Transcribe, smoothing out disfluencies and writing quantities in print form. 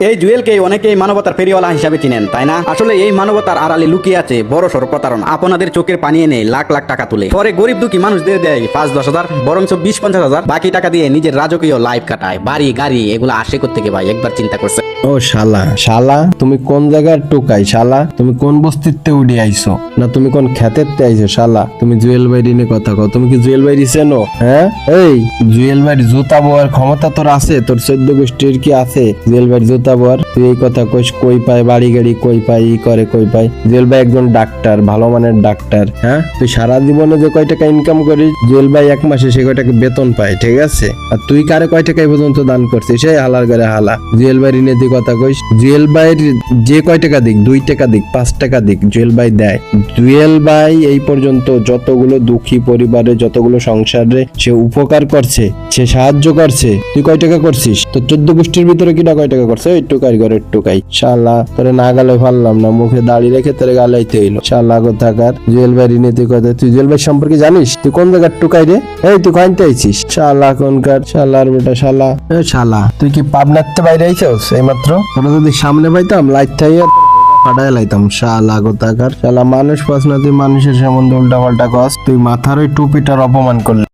এই জুয়েলকে অনেকেই মানবতার ফেরিওয়ালা হিসাবে চিনেন, তাই না? আসলে এই মানবতার আড়ালে লুকিয়ে আছে বড় সড় প্রতারণা। আপনাদের চোখের পানি এনে লাখ লাখ টাকা তুলে পরে গরিব দুঃখী মানুষদের দেয় 5-10 হাজার, বরঞ্চ 20-50 হাজার। বাকি টাকা দিয়ে নিজের রাজকীয় লাইফ কাটায়। বাড়ি গাড়ি এগুলো আসে কোত্থেকে ভাই, একবার চিন্তা করছে? ও শালা, শালা তুমি কোন জায়গার টুকাই? শালা তুমি কোন বস্তিতে উঠে আইছো? না তুমি কোন খেতেতে আইছো? শালা তুমি জুয়েল ভাই নিয়ে কথা কও। তুমি কি জুয়েল ভাই চেনো? হ্যাঁ, এই জুয়েল ভাইয়ের জুতা বোয়ার ক্ষমতা তোর আছে? তোর 14 গোষ্ঠীর কি আছে জুয়েল ভাইয়ের জুতা বোয়ার? তুই এই কথা কইস? কই পায় বাড়ি গাড়ি, কই পায় ই করে, কই পায়? জুয়েল ভাই একজন ডাক্তার, ভালো মানের ডাক্তার। হ্যাঁ, তুই সারা জীবনে যে কয় টাকা ইনকাম করিস, জুয়েল ভাই এক মাসে সে কয় টাকা বেতন পায়, ঠিক আছে? আর তুই কারে কয় টাকা এই পর্যন্ত দান করছিস? সেই হালার করে হালা। জুয়েল ভাই ঋণে তুই কথা কইস? জুয়েল ভাইয়ের যে কয় টাকা দিক, 2 টাকা দিক, 5 টাকা দিক, জুয়েল ভাই দেয়। জুয়েল ভাই এই পর্যন্ত যতগুলো দুঃখী পরিবারে, যতগুলো সংসারে সে উপকার করছে, সে সাহায্য করছে, তুই কয় টাকা করছিস? তো 14 গোষ্ঠীর ভিতরে কিনা কয় টাকা করছে? ওই টুকাই ঘরের টুকাই। শালা তোরে না গালে ফাললাম না, মুখে দাড়ি রেখে তোরে গালাইতে হইলো। শালা কোথাকার জুয়েল ভাই ঋণে তুই কথা? তুই জুয়েল ভাই সম্পর্কে জানিস? তুই কোন জায়গার টুকাই রে? এই তুই খাইতে আইছিস? শালা কোনকার শালার বেটা শালা। এ শালা তুই কি পাবনাতে বাইরে আইছস এইমাত্র? তোরা যদি সামনে পাইতাম লাইট থাইয়া ফাটাই লাইতাম। শালা কোথাকার শালা, মানুষ পাস না তুই, মানুষের সম্বন্ধে উল্টা পাল্টা কস। তুই মাথার ওই টুপিটার অপমান করলি।